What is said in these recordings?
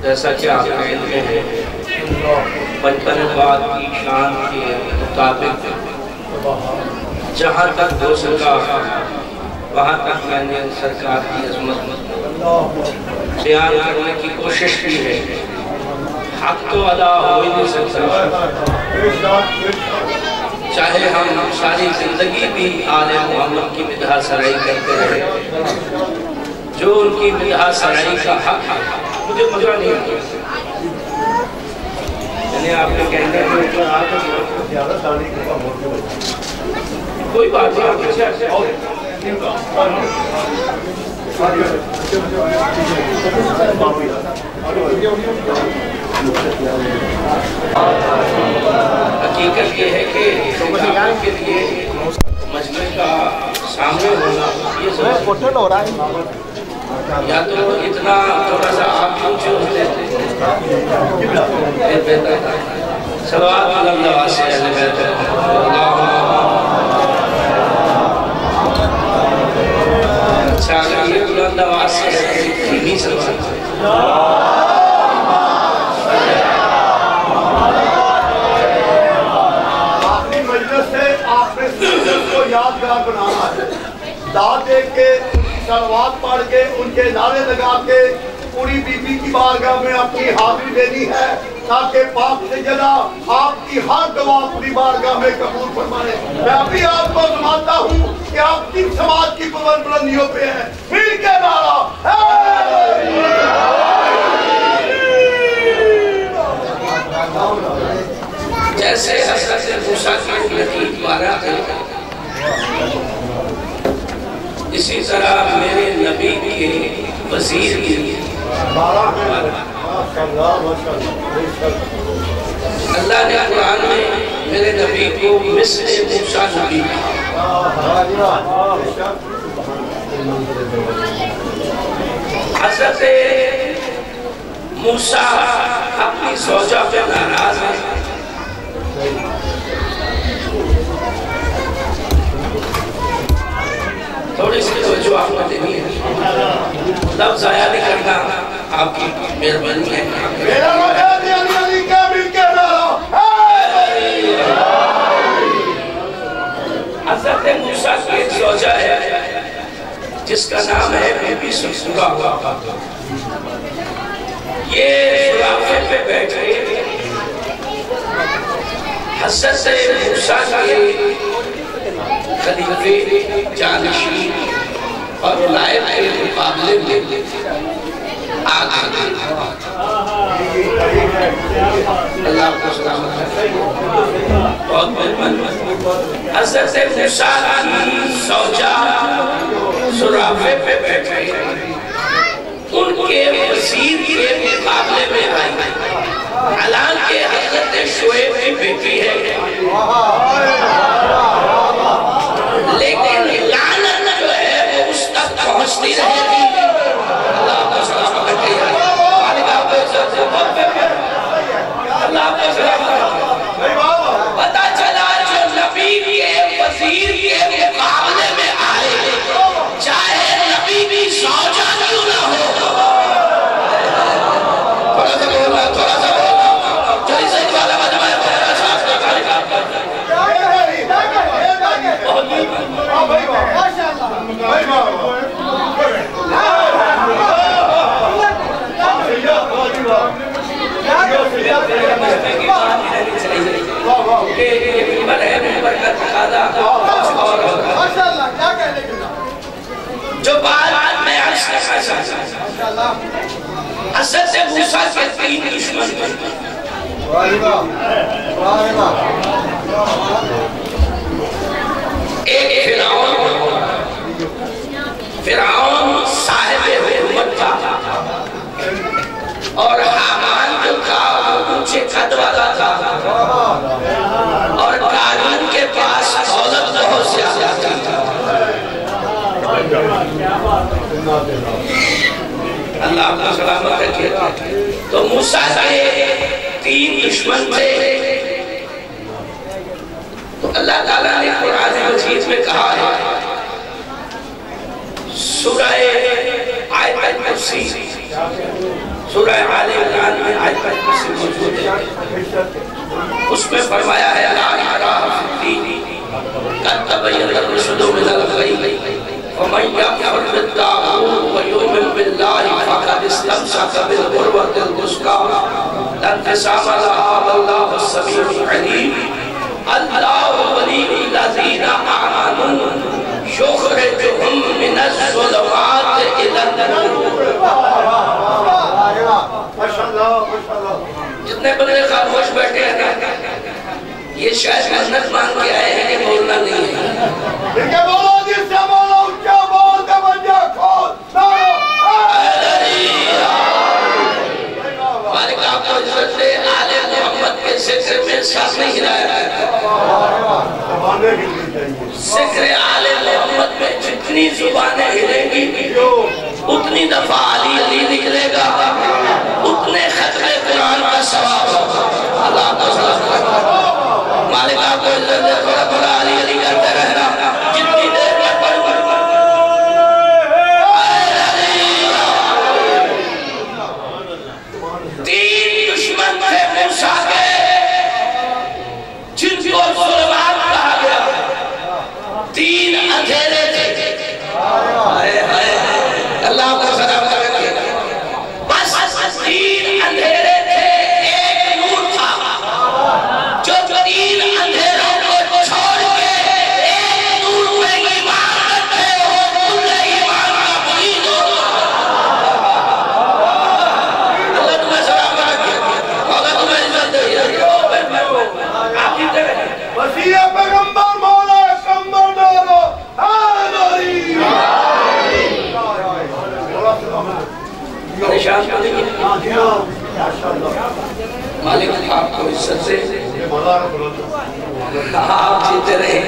جیسا کہ آپ کا علم ہے بچپن بعد کی شان کے مطابق جہاں تک ہو سکا وہاں تک میں نے سرکار کی عظمت بیان کرنے کی کوشش کی ہے۔ حق تو ادا ہو ہی نہیں سکتا، چاہے ہم ساری زندگی بھی آل محمد کی مدح سرائی کرتے رہے، جو ان کی مدح سرائی کا حق ہے مجھے مزہ نہیں آتا۔ یعنی آپ نے کہنے میں کوئی بات نہیں، آپ کیسے حقیقت یہ ہے کہ شکریان کے لیے مجمع کا سامنے ہونا یہ سب ہو رہا ہے، یا تو اتنا تھوڑا سا آپ پوچھے ہوتے تھے پھر بہتر تھا۔ صلوات اللہ واسع اہل بیت اچھا اگر یہ بلند آواز سے نہیں سلوات اپنی مجلس سے آپ نے سنت کو یادگار بنانا ہے، دعا دے کے صلوات پڑھ کے ان کے نعرے لگا کے پوری بی بی کی بارگاہ میں اپنی حاضری دینی ہے تاکہ پاک سیدہ آپ کی ہر دعا اپنی بارگاہ میں قبول فرمائے۔ میں ابھی آپ کو سمجھتا ہوں کہ آپ کن سماج کی بلندیوں پہ ہیں، مل کے نعرہ جیسے حضرت موسیٰ کی لطیف بارہ تھے، اسی طرح میرے نبی کے وزیر کی اللہ نے قرآن میں میرے نبی کو مثل موسیٰ نبی حضرت موسیٰ اپنی زوجہ پہ ناراض ہے، تھوڑی سی توجہ آپ کو دینی ہے، لفظ ضائع نہیں کرنا، آپ کی مہربانی ہے۔ میرا مدد علی علی کا مل کے نعرہ حضرت موسیٰ کی ایک زوجہ ہے جس کا نام ہے بی بی سرا، یہ سرافے پہ بیٹھے حضرت موسیٰ کے خلیفے جانشین اور نائب کے مقابلے میں آگے اللہ کو سلامت ہے۔ بہت مہربانی۔ حضرت موسیٰ کی زوجہ سرافے پہ بیٹھے ان کے وزیر کے مقابلے میں آئی، حالانکہ حضرت شعیب کی بیٹی ہے، لیکن لعنت جو ہے وہ اس تک پہنچتی رہے گی۔ اللہ کو سلامت رکھے، مالک آپ کو عزت اللہ کو سلامت رکھے۔ پتہ چلا جو نبی کے وزیر کے مقابلے میں آئے، چاہے نبی بھی زوجہ کیوں نہ ہو، تھوڑا سا بولنا، تھوڑا سا بولنا، جو اسے والا مجمع ہے ساتھ میں کھانے کا جو بات میں عرض کرنا چاہتا ہوں، حضرت موسیٰ کے تین دشمن تھے، ایک فرعون صاحب حکومت تھا، اور حامان جو تھا وہ اونچے قد والا تھا، اور قارون کے پاس دولت بہت زیادہ تھی۔ اللہ آپ کو سلامت رکھے۔ تو موسیٰ کے تین دشمن تھے، تو اللہ تعالیٰ نے قرآن مجید میں کہا ہے سورہ آیت الکرسی سورہ آل عمران میں آیت نمبر 25 موجود ہے، اس میں فرمایا ہے لا اکراہ فی الدین قد تبین الرشد من الغی ومن یکفر بالطاغوت ویؤمن باللہ فقد استمسک بالعروۃ الوثقی لا انفصام لها واللہ السمیع العلیم اللہ ولی الذین آمنوا یخرجهم من الظلمات الی النور۔ جتنے بندے خاموش بیٹھے ہیں نا، یہ شاید منت مانگ کے آئے ہیں کہ بولنا نہیں ہے۔ لیکن بولو جس سے بولو اچھا بول دے بنجا کھول مالک آپ کو عزت دے، آل محمد کے ذکر میں ساتھ نہیں ہلایا ہے۔ ذکر آل محمد میں جتنی زبانیں ہلیں گی اتنی دفعہ علی علی نکلے گا، اتنے ختم قرآن کا ثواب ہوگا۔ اللہ کو سلام کرتا مالک آپ کو عزت دے، تھوڑا تھوڑا علی علی کرتے رہنا، جتنی دیر میں پڑھوں تین دشمن تھے موسیٰ کے جن کو ظلمات کہا گیا، تین اندھیرے تھے، اللہ کو سلام کریں گے، بس تین اندھیرے تھے، ایک نور تھا جو تین اندھیروں کو چھوڑ کے ایک نور میں ایمان رکھتے ہو، کل ایمان کا مرید ہو۔ اللہ تمہیں سلام کریں گے، اللہ تمہیں عزت دے، آپ جیتے رہے وسیع پیغمبر مولا کمبر ڈالو پریشان کو دیکھیں مالک آپ کو عزت سے کہا آپ جیتے رہے۔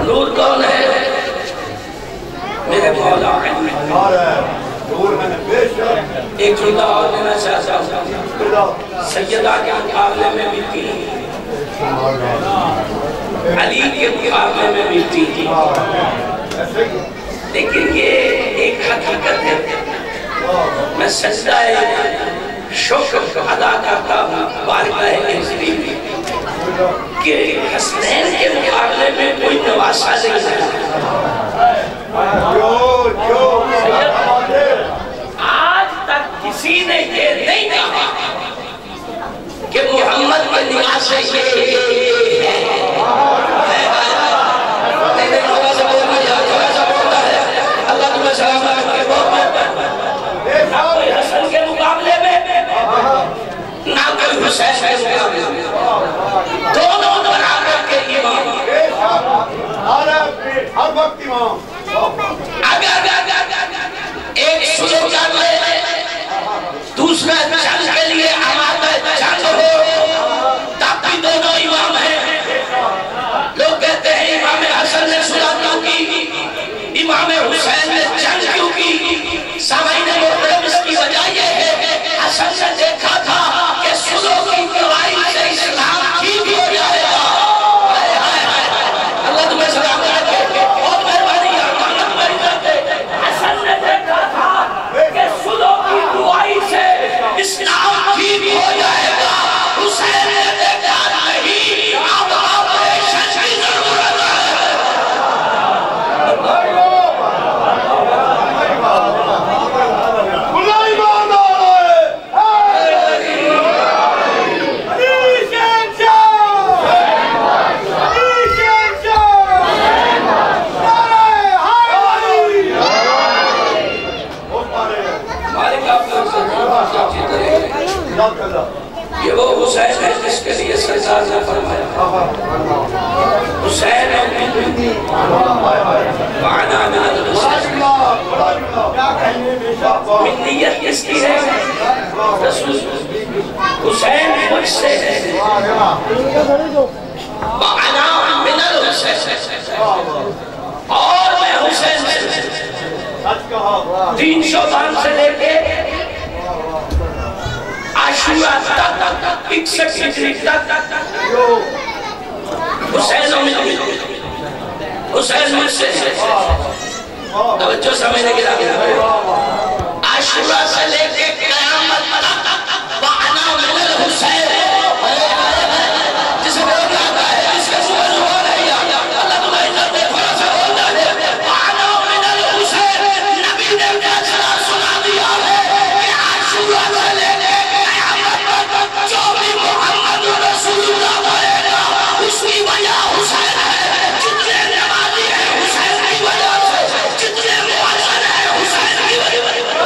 نور کون ہے؟ میرے مولا ایک جملہ اور دینا چاہتا ہوں، سیدہ کے مقابلے میں بھی تھی، علی کے مقابلے میں بھی تھی، لیکن یہ ایک حقیقت ہے، میں سجدہ شکر ادا کرتا ہوں بارگاہ عزت میں کہ حسنین کے مقابلے میں کوئی نواسہ نہیں ہے۔ آج تک کسی نے یہ نہیں کہا کہ محمد کے نواسے یہ ہے۔ اللہ تمہیں سلام رکھے، کوئی حسن کے مقابلے میں نہ کوئی حسین کے مقابلے میں، دونوں برابر کے امام، ہر وقت امام۔ اگر ایک سلو کر لے دوسرا جنگ کے لیے آمادہ جنگ ہو، تب بھی دونوں امام ہیں۔ لوگ کہتے ہیں امام حسن نے صلح کیوں کی، امام حسین نے جنگ کیوں کی؟ سامعین محترم، اس کی وجہ یہ ہے حسن نے دیکھا تھا کہ صلح کی گواہی سے اسلام ٹھیک ہو جائے گا۔ اللہ تمہیں سلام کرے، بہت مہربانی حسن نے دیکھا تھا کہ صلح کی گواہی سے اسلام ٹھیک ہو جائے گا۔ حسین نے دیکھا نہیں، اب آپریشن کی ضرورت ہے۔ یہ وہ حسین ہے جس کے لیے سرکار نے فرمایا حسین وعنا من الحسین، من نیت کس کی ہے؟ رسول حسین مجھ سے ہے، وعنا من الحسین، اور میں حسین سے 3 شعبان سے لے کے عاشورہ تک 61 ہجری تک حسین مجھ سے توجہ سمجھنے کے لئے عاشورہ سے لے کے قیامت تک وَعَنَا مِنَ الْحُسَيْنِ جسے وہ جاتا ہے اس کے سوئے ہو رہی ہے اللہ تمہیں عزت دے تھوڑا سا ہو جائے وَعَنَا مِنَ الْحُسَيْنِ نبی نے فیصلہ سنا دیا ہے کہ عاشورہ سے لے کے قیامت تک جو بھی محمد رسول اللہ بنے گا اس کی وجہ حسین ہے جتنے نمازی ہیں حسین کی وجہ سے جتنے مؤذن ہیں حسین کی وجہ سے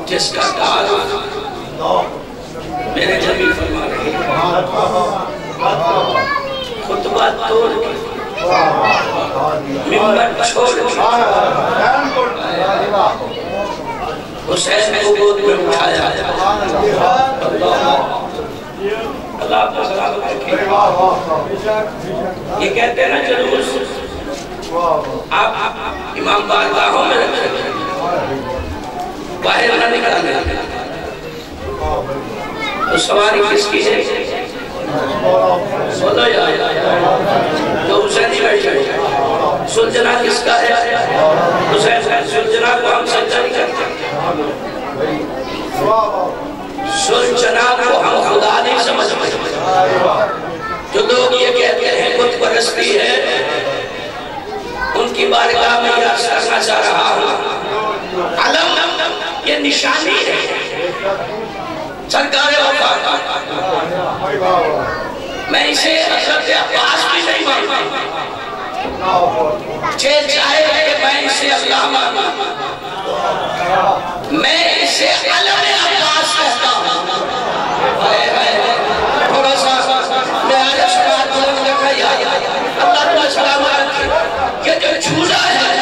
جس کا تعلق میرے نبی فرما رہے ہیں خطبہ توڑ کے ممبر چھوڑ کے حسین کو گود میں اٹھایا اللہ آپ کو سلامت رکھے یہ کہتے ہیں نا جلوس آپ امام بارگاہوں میں رکھیں باہر نہ نکالیں تو سواری کس کی ہے سولو یا تو حسینی بیٹھ جائے سلجنہ کس کا ہے حسین سلجنہ کو ہم سجدہ نہیں کرتے سلجنہ کو ہم خدا نہیں سمجھتے جو لوگ یہ کہتے ہیں بت پرستی ہے ان کی بارگاہ میں یہ کرنا چاہ رہا ہوں علم یہ نشانی ہے سرکار وفا میں اسے حضرت عباس بھی نہیں مانتا چاہے کہ میں اسے اللہ مانتا میں اسے علم عباس کہتا ہوں تھوڑا سا میں آج اشکار بلند رکھا اللہ تعالیٰ سلام علیکم یہ جو جھولا ہے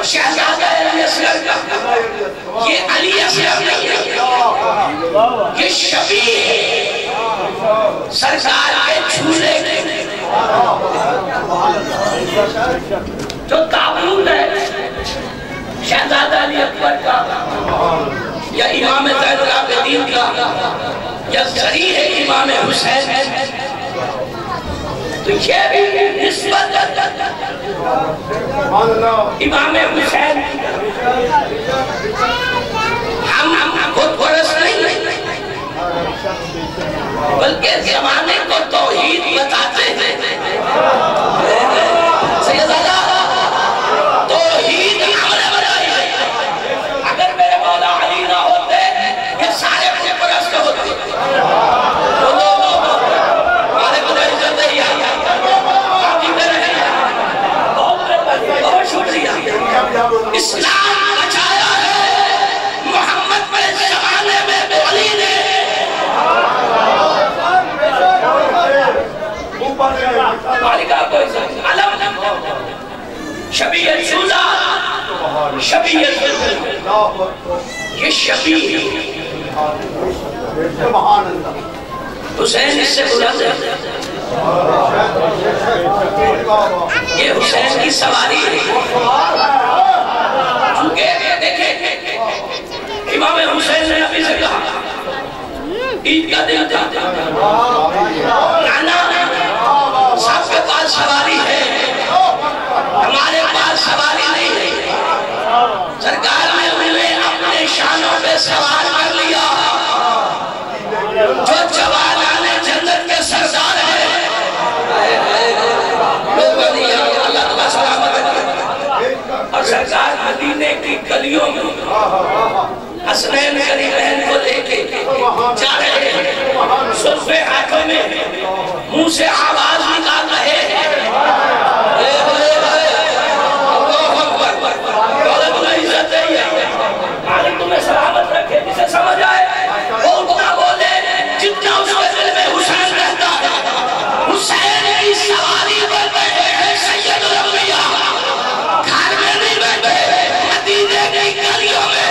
شہزادہ علی اصغر کا یہ علی اصغر نہیں ہے یہ شبیہ ہے سرکار کے جھولے جو تابوت ہے شہزادہ علی اکبر کا یا امام زین العابدین کا یا ذریع ہے امام حسین تو یہ بھی نسبت امام حسین ہم خود پرست نہیں بلکہ زمانے کو توحید بتاتے ہیں سیدہ توحید ہمارے بنائی ہے اگر میرے مولا علی نہ ہوتے یہ سارے مجھے پرست ہوتے ہمارے کو عزت نہیں آئی بہت شکریہ اسلام بچایا ہے محمد پر زمانے میں علی نے شبیہ شوزہ شبیہ یہ شبیہ حسین اس سے بلند ہے یہ حسین کی سواری ہے چونکہ دیکھیں امام حسین نے نبی سے کہا عید کا دن تھا نانا سب کے پاس سواری ہے ہمارے پاس سواری نہیں ہے سرکار نے انہیں اپنے شانوں پہ سوار کر لیا جو جوانان جنت کے سردار ہیں اللہ تعالیٰ سلامت رکھے اور سرکار مدینے کی گلیوں میں حسنین قریبین کو لے کے جا رہے ہیں سلفے ہاتھوں میں منہ سے آواز نکال رہے ہیں تمہیں سلامت رکھے جسے سمجھ آئے وہ اتنا بولے جتنا اس کے دل میں حسین رہتا ہے حسین کی سواری پر بیٹھے ہیں سید الانبیاء گھر میں نہیں بیٹھے مدینے کی گلیوں میں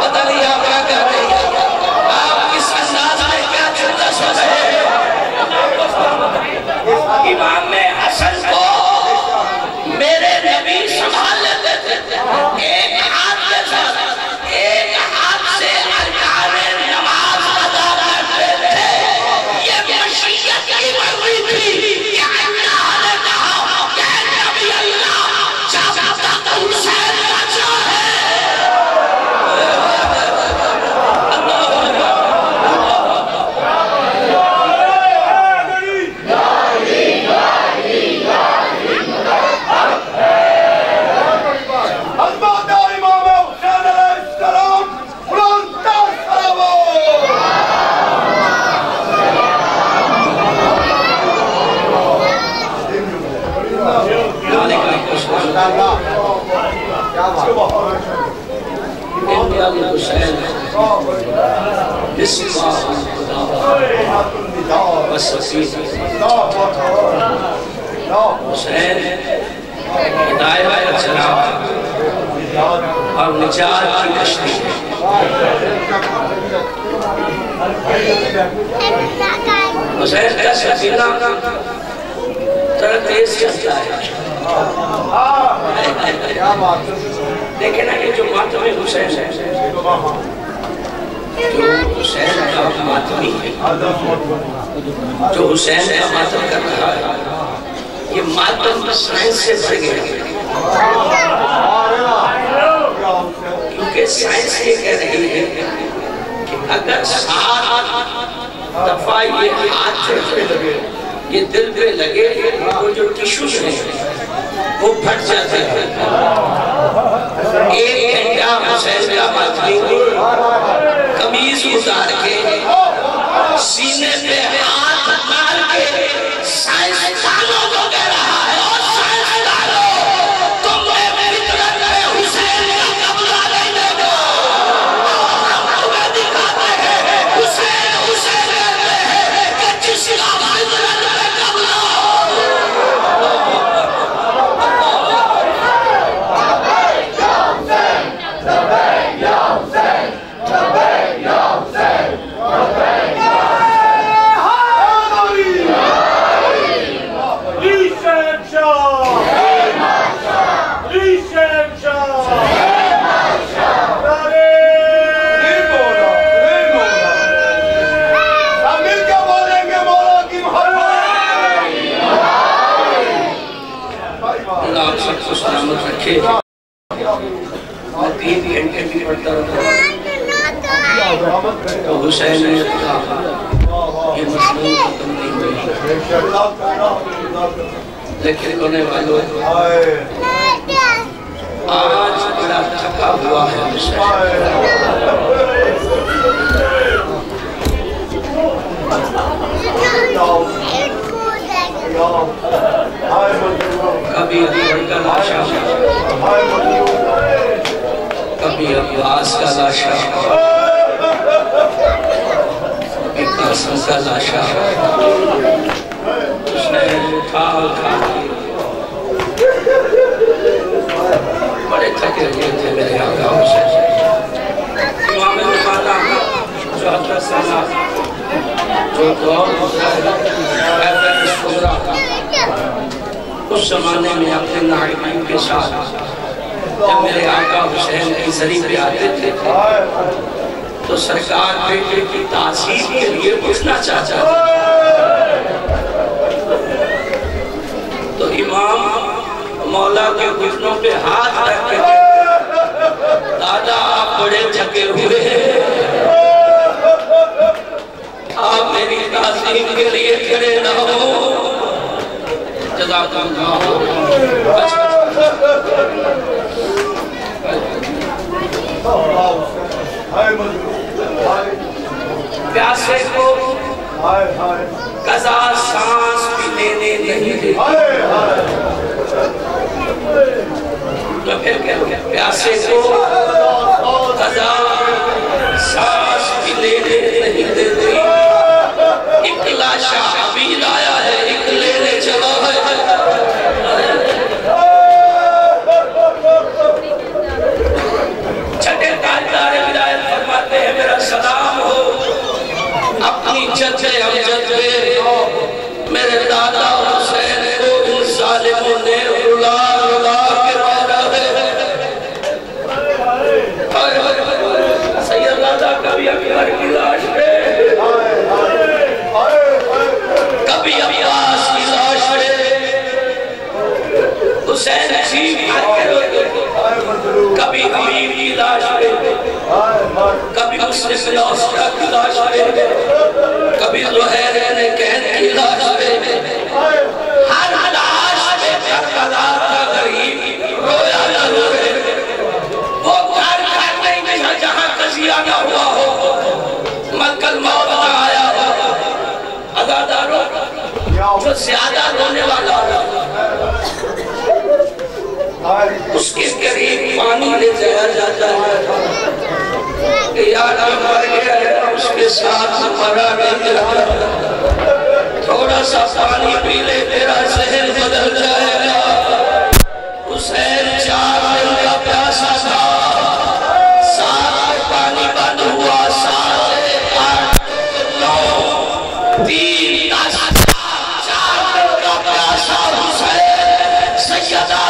پتہ نہیں آپ کیا کر رہے ہیں, آپ اس انداز میں کیا چلتا سن رہے ہیں. امام حسن کو میرے نبی سنبھال لیتے تھے. ایک ہاتھ کے ساتھ ایک ہاتھ سے ارکان نماز ادا کرتے تھے. یہ مشیت کی مرضی تھی کہ اللہ نے کہا کہ نبی اللہ جب تک حسین بچا ہے. حسین ہدایت کا چراغ اور نجات کی کشتی. حسین کا سفینہ ذرا تیز چلتا ہے. دیکھیں نا یہ جو ماتمی حسین ہے, جو حسین کا ماتمی ہے, جو حسین کا ماتم کر رہا ہے, یہ ماتم سائنس سے بڑھ گیا. کیونکہ سائنس یہ کہہ رہی ہے کہ اگر 7 دفعہ یہ ہاتھ سے یہ دل پہ لگے وہ جو ٹیشوز ہیں وہ پھٹ جاتے ہیں. ایک گھنٹہ حسین کا ماتمی قمیض اتار کے سینے پہ ہاتھ مار کے سائنسدانوں کو کہہ رہا ہے, اور سائنسدانوں تمہیں فطرت میں حسین کا قبضہ نہیں دے گا. ہم تمہیں دکھاتے ہیں حسین حسین کہتے ہیں کہ جس کا فطرت میں قبضہ سلامت رکھے. میں 3 گھنٹے بھی پڑھتا رہا تو حسین نے کہا یہ مضمون ختم نہیں ہوئی, لیکن ہونے والوں آج بڑا تھکا ہوا ہے کبھی عمر کا لاشا, کبھی عباس کا لاشا, کبھی قاسم کا لاشا. اس نے اٹھا بڑے تھکے ہوئے تھے میرے آقا حسین. امام زمانہ جو حضرت سالہ جو دور اس زمانے میں اپنے نائبین کے ساتھ جب میرے آقا حسین کی زری پہ آتے تھے تو سرکار بیٹے کی تعظیم کے لیے اٹھنا چاہتا تھا. تو امام مولا کے گھٹنوں پہ ہاتھ رکھ کے دادا آپ بڑے تھکے ہوئے ہیں, آپ میری تعظیم کے لیے کھڑے نہ ہو. جزاک اللہ. پیاسے کو قضا سانس بھی لینے نہیں دیتی. تو پھر کیا ہو گیا, پیاسے کو قضا سانس بھی لینے نہیں دیتی. ایک لاشا ابھی لایا ہے, ایک لینے چلا ہے. کبھی امیر کی لاش پہ، کبھی مسلم نوسٹا کی لاش پہ، کبھی زہیر نے کہن کی لاش پہ، ہر لاش پہ کربلا کا غریب رویا نہ روئے، وہ گھر نہیں تھا جہاں قضیہ نہ ہوا ہو، ملک الموت نہ آیا ہو۔ عزاداروں، جو زیادہ رونے والا اس کے قریب پانی لے جایا جاتا ہے، یاد مر گیا ہے اس کے ساتھ مرا نہیں رہا، تھوڑا سا پانی پی لے تیرا ذہن بدل جائے گا۔ حسین 4 دن کا پیاسا تھا، 7 پانی بند ہوا، 7 8 9 3 10 4 دن کا پیاسا حسین سیدہ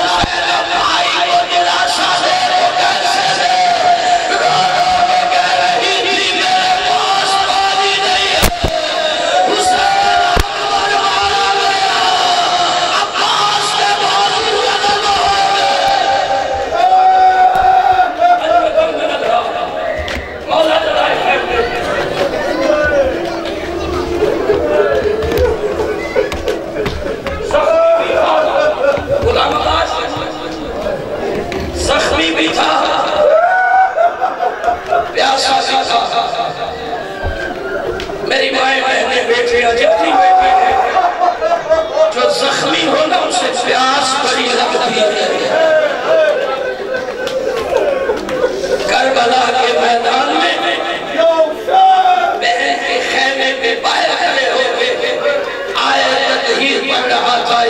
میری مائیں بہنیں بیٹیاں جتنی بیٹی ہیں جو زخمی ہونا اسے پیاس بڑی لگتی ہے۔ کربلا کے میدان میں بہن کے خیمے پہ باہر کھڑے ہو کے آیت تطہیر پڑھ رہا تھا،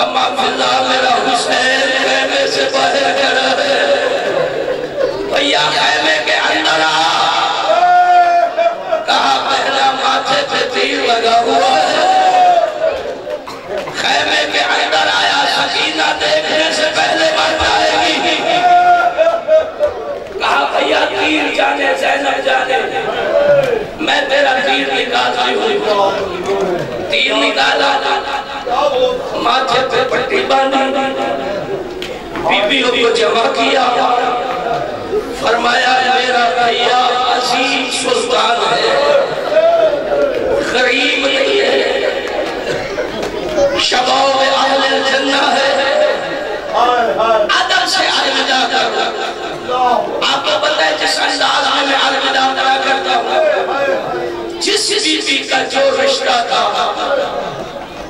اما فی اللہ میرا حسین خیمے سے باہر کھڑا ہے، بھیا خیمے کے اندر آ، کہا پہلا ماتھے پہ تیر لگا ہوا ہے، خیمے کے اندر آیا، سکینہ دیکھنے سے پہلے مر جائے گی، کہا بھیا تیر جانے زینب جانے، میں تیرا تیر نکالتی ہوں، تیر نکالا، ماتھے پہ پٹی باندھی، بیویوں کو جمع کیا، فرمایا میرا بھیا عظیم سلطان ہے، غریب نہیں ہے، شباب اہل الجنہ ہے، ادب سے الوداع کرو۔ آپ کو پتہ ہے جس انداز میں الوداع کرا کرتا ہوں، جس بیوی کا جو رشتہ تھا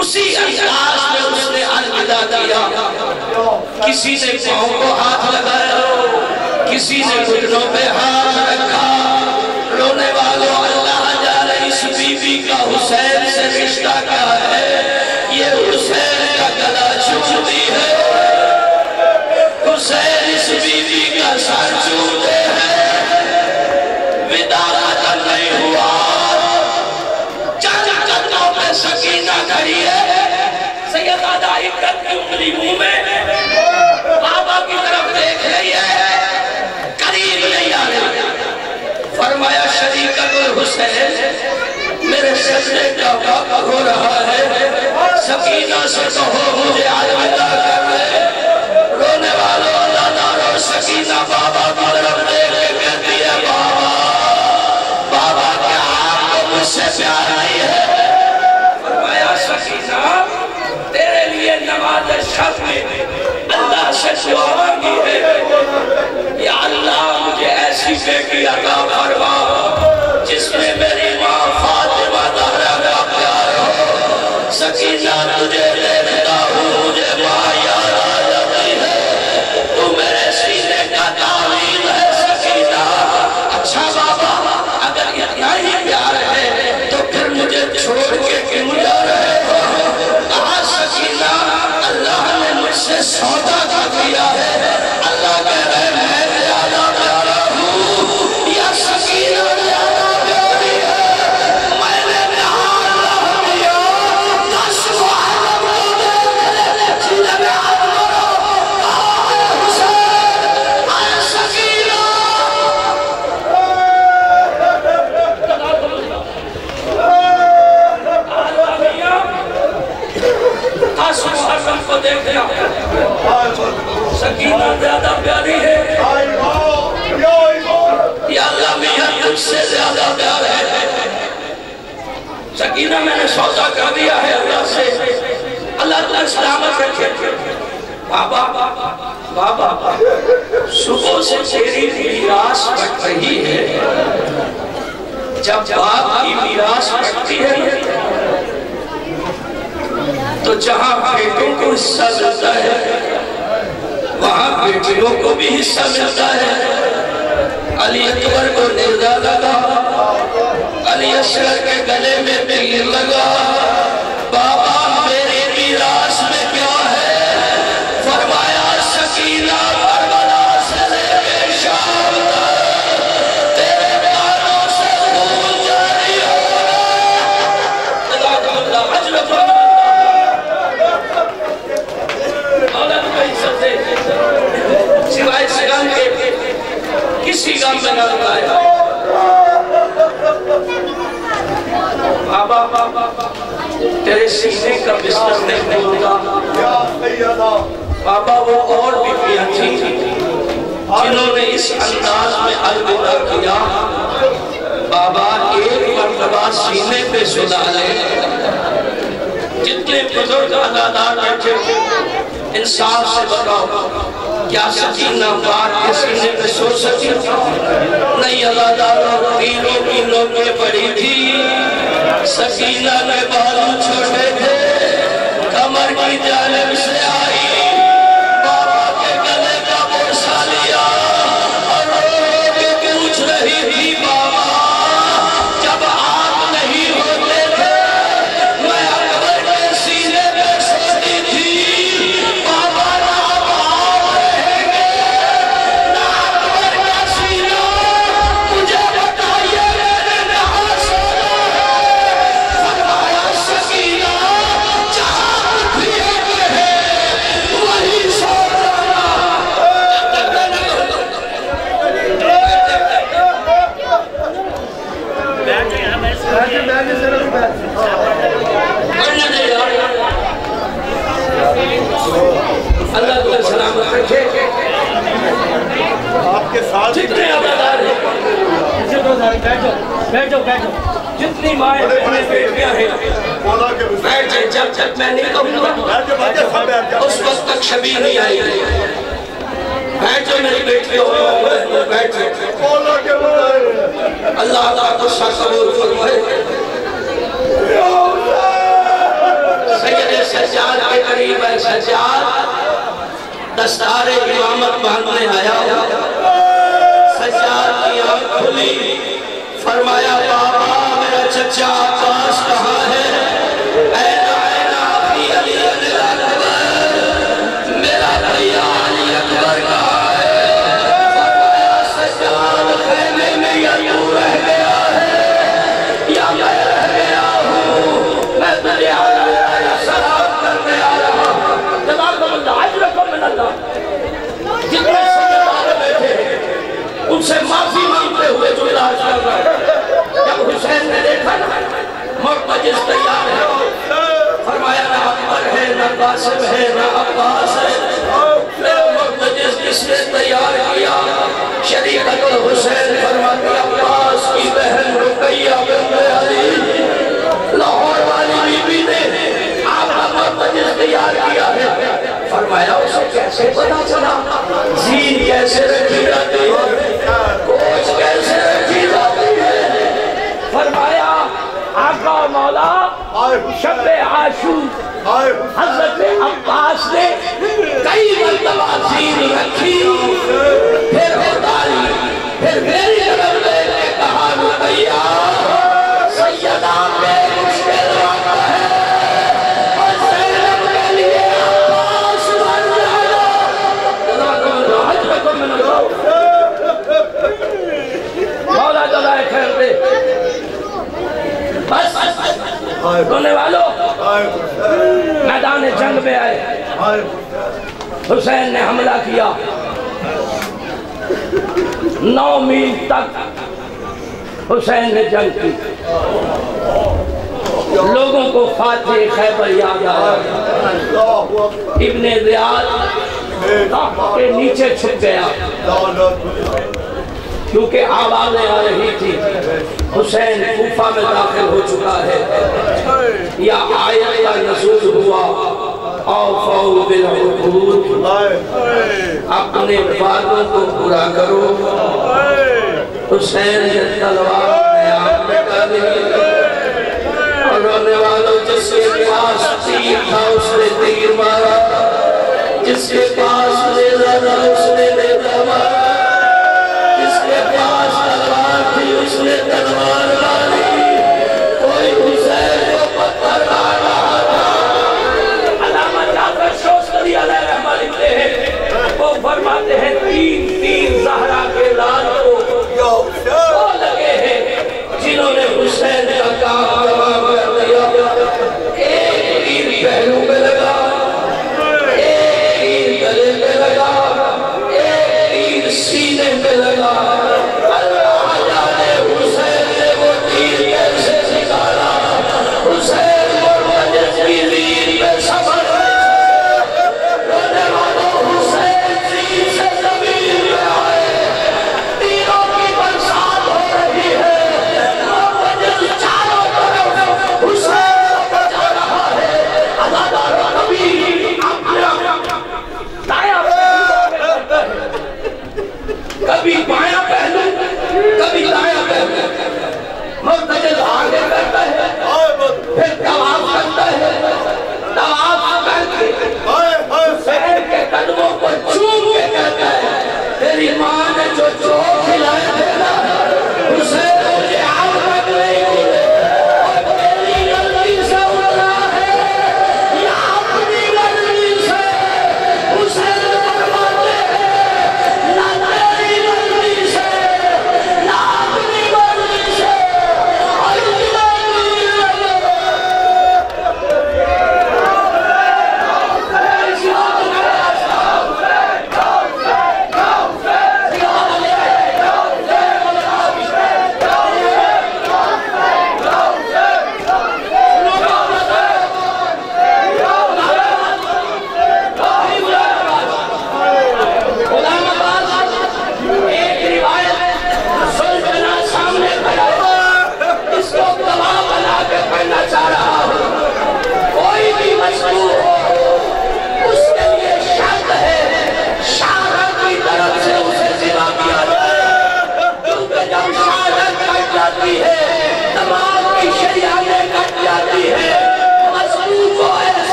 اسی انداز میں اس نے الوداع کیا، کسی نے پاؤں کو ہاتھ لگایا، کسی نے گھٹنوں پہ ہاتھ رکھا، رونے والوں اللہ جانے اس بیوی کا حسین سے رشتہ کیا ہے، یہ حسین کا گلا چومتی ہے، حسین اس بیوی کا سر چومتے ہیں، وداع ختم نہیں ہوا، چند قدموں پہ سکینہ کھڑی ہے، سیدہ عدت کی انگلی منہ میں، بابا کی طرف دیکھ رہی ہے، قریب نہیں آ رہی، فرمایا شریکت الحسین میرے سجدے کا وقت ہو رہا ہے، سکینہ سے کہو مجھے الوداع کر رہے، رونے والوں اللہ دارو، سکینہ بابا کی طرف دیکھ کے کہتی ہے بابا کیا آپ کو مجھ سے پیار نہیں ہے؟ فرمایا سکینہ تیرے لیے نماز شب میں اللہ سے دعا مانگی ہے، یا اللہ مجھے ایسی بیٹی عطا فرما جس میں میری ماں فاطمہ زہرا کا پیار ہو، سکینہ تجھے دیکھتا ہوں مجھے ماں یاد آ جاتی ہے، تو میرے سینے کا تعویل ہے سکینہ، اچھا بابا اگر اتنا ہی پیار ہے تو پھر مجھے چھوڑ کے کیوں جا رہے ہو؟ کہا سکینہ اللہ نے مجھ سے سودا کا دیا ہے، اللہ کہہ رہے میں زیادہ پیارا ہوں، یا سکینہ زیادہ پیاری ہے، میں نے کہا اللہ دیا 10 معلوم کو دیکھنا سکینہ زیادہ پیاری ہے یا اللہ میاں تجھ سے زیادہ پیار ہے سکینہ میں نے سودا کر دیا ہے اللہ سے اللہ تعالیٰ سلامت رکھے بابا بابا صبح سے تیری میراث بٹ رہی ہے جب باپ کی میراث بٹتی ہے تو جہاں بیٹوں کو حصہ ملتا ہے وہاں بیٹیوں کو بھی حصہ ملتا ہے علی اکبر کو نیزہ لگا علی اصغر کے گلے میں تیر لگا بابا میری میراث میں کیا ہے فرمایا سکینہ کربلا سے لے کے شام تیرے بانوں سے خون جاری ہوگا اللہ عجل اولاد کا عزت دے سوائے سگان کے کسی غم میں نہ لگایا بابا تیرے سینے کا بستر نہیں ہوگا بابا وہ اور بیویاں تھیں جنہوں نے اس انداز میں الوداع کیا بابا ایک مرتبہ سینے پہ سنا لے جتنے بزرگ عدادار بیٹھے انصاف سے بتاؤ کیا سکینہ بات کے سینے پہ سو سکی نہیں عداداروں تیروں کی نوکیں پڑی تھی سکینہ کے بالوں چھوٹے تھے کمر کی جانب سے آئی بابا کے گلے کا بوسہ لیا اور رو کے پوچھ رہی تھی بابا جب آپ نہیں ہوتے تھے میں اکبر کے سینے پہ سوتی تھی بابا نہ آپ رہیں گے نہ اکبر کا سینہ مجھے بتائیے میرے نہاں سونا ہے فرمایا سکینہ جہاں پھیک ہے وہی سونا اللہ کو سلامت رکھے آپ کے ساتھ جتنے عبادار ہیں بیٹھو جتنی مائیں بہنیں بیٹیاں ہیں بیٹھے جب تک میں نہیں کہوں گا اس وقت تک شبیر نہیں آئی بیٹھو میری بیٹیوں بیٹھو اللہ کو قبول فرمائے سید سجاد کے قریب ہے سجاد دستار امامت باندھنے آیا سجاد کی آنکھ کھلی فرمایا بابا میرا چچا عباس کہاں ہے اینا اپنی علی اکبر میرا بھیا علی اکبر کہاں ہے فرمایا سجاد خیمے میں یا تو رہ گیا ہے یا میں رہ گیا ہوں میں دریا سلام کرنے آ رہا ہوں جناب اللہ عجرکم من اللہ جتنے سیدان بیٹھے ان سے معافی مانگتے ہوئے جو علاج کر رہا ہے جب حسین نے دیکھا نا مرتجز تیار ہے فرمایا نہ اکبر ہے نہ قاسم ہے نہ عباس ہے میرا مرتجز کس نے تیار کیا شریعت حسین فرماتی عباس کی بہن رقیہ بنت علی لاہور والی بی بی نے آپ کا مرتجز تیار کیا ہے فرمایا اسے کیسے پتا چلا زین کیسے رکھی جاتی ہے کوچ کیسے رکھی جاتی ہے فرمایا آقا مولا شب عاشور حضرت عباس نے کئی مرتبہ زین رکھی پھر اتاری پھر میری طرف لے کے کہا رقیہ سیدہ میں مشکل واقع ہے اور زینب کے لیے عباس بن جانا مولا جزائے خیر دے بس رونے والوں میدان جنگ میں آئے حسین نے حملہ کیا 9 میل تک حسین نے جنگ کی لوگوں کو فاتح خیبر یاد آیا، ابن زیاد کے نیچے چھپ گیا کیونکہ آوازیں آ رہی تھی حسین کوفہ میں داخل ہو چکا ہے، یا آیت کا نزول ہوا اوفوا بالعقود، اپنے وعدوں کو پورا کرو۔ حسین نے تلوار نیام میں ڈالی اور رونے والوں جس کے پاس تیر تھا اس نے تیر مارا، جس کے پاس نیزہ تھا اس نے نیزہ مارا، جس کے پاس تلوار تھی اس نے تلوار ماری۔ کوئی حسین کو پتھر مار رہا تھا۔ علامہ جعفر شوستری علیہ رحمہ لکھتے ہیں، وہ فرماتے ہیں تین زہرا کے لال کو وہ لگے ہیں جنہوں نے حسین کا کام تمام کر دیا۔ ایک تیر پہلو پہ لگا، ایک تیر گلے پہ لگا، ایک تیر سینے پہ لگا۔ اللہ جانے حسین نے وہ تیر کیسے نکالا۔ حسین مرمجد کی تیر پہ سفر رونے والوں حسین تیر سے زمین پہ آئے، تیروں کی برسات ہو رہی ہے، مرمجد چاروں طرف حسین کو بچا رہا ہے۔ عزادار نبی اپنے دائیں کبھی بائیں پہلو کبھی دائیں پہلو، مرتجل آگے کرتا ہے پھر طواف کرتا ہے، طواف کر کے حسین کے قدموں کو چوم کے کہتا ہے تیری ماں نے جو کھلائے دینا حسین مجھے آگ تک نہیں ملے، اور تیری غلطی سے اڑا ہے یا اپنی غلطی سے۔ حسین فرماتے ہیں نہ تیری غلطی سے نہ اپنی غلطی سے،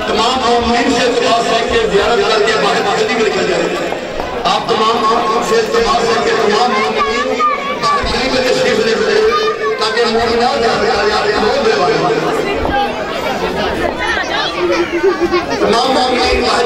تمام مومنین سے دعا ہے کہ زیارت کر کے باہر جلدی میں نکل جائے۔ آپ تمام سے دعا ہے کہ تمام مومنین باہر جلدی میں تشریف لے لیں تاکہ مومنات تمام مومنین باہر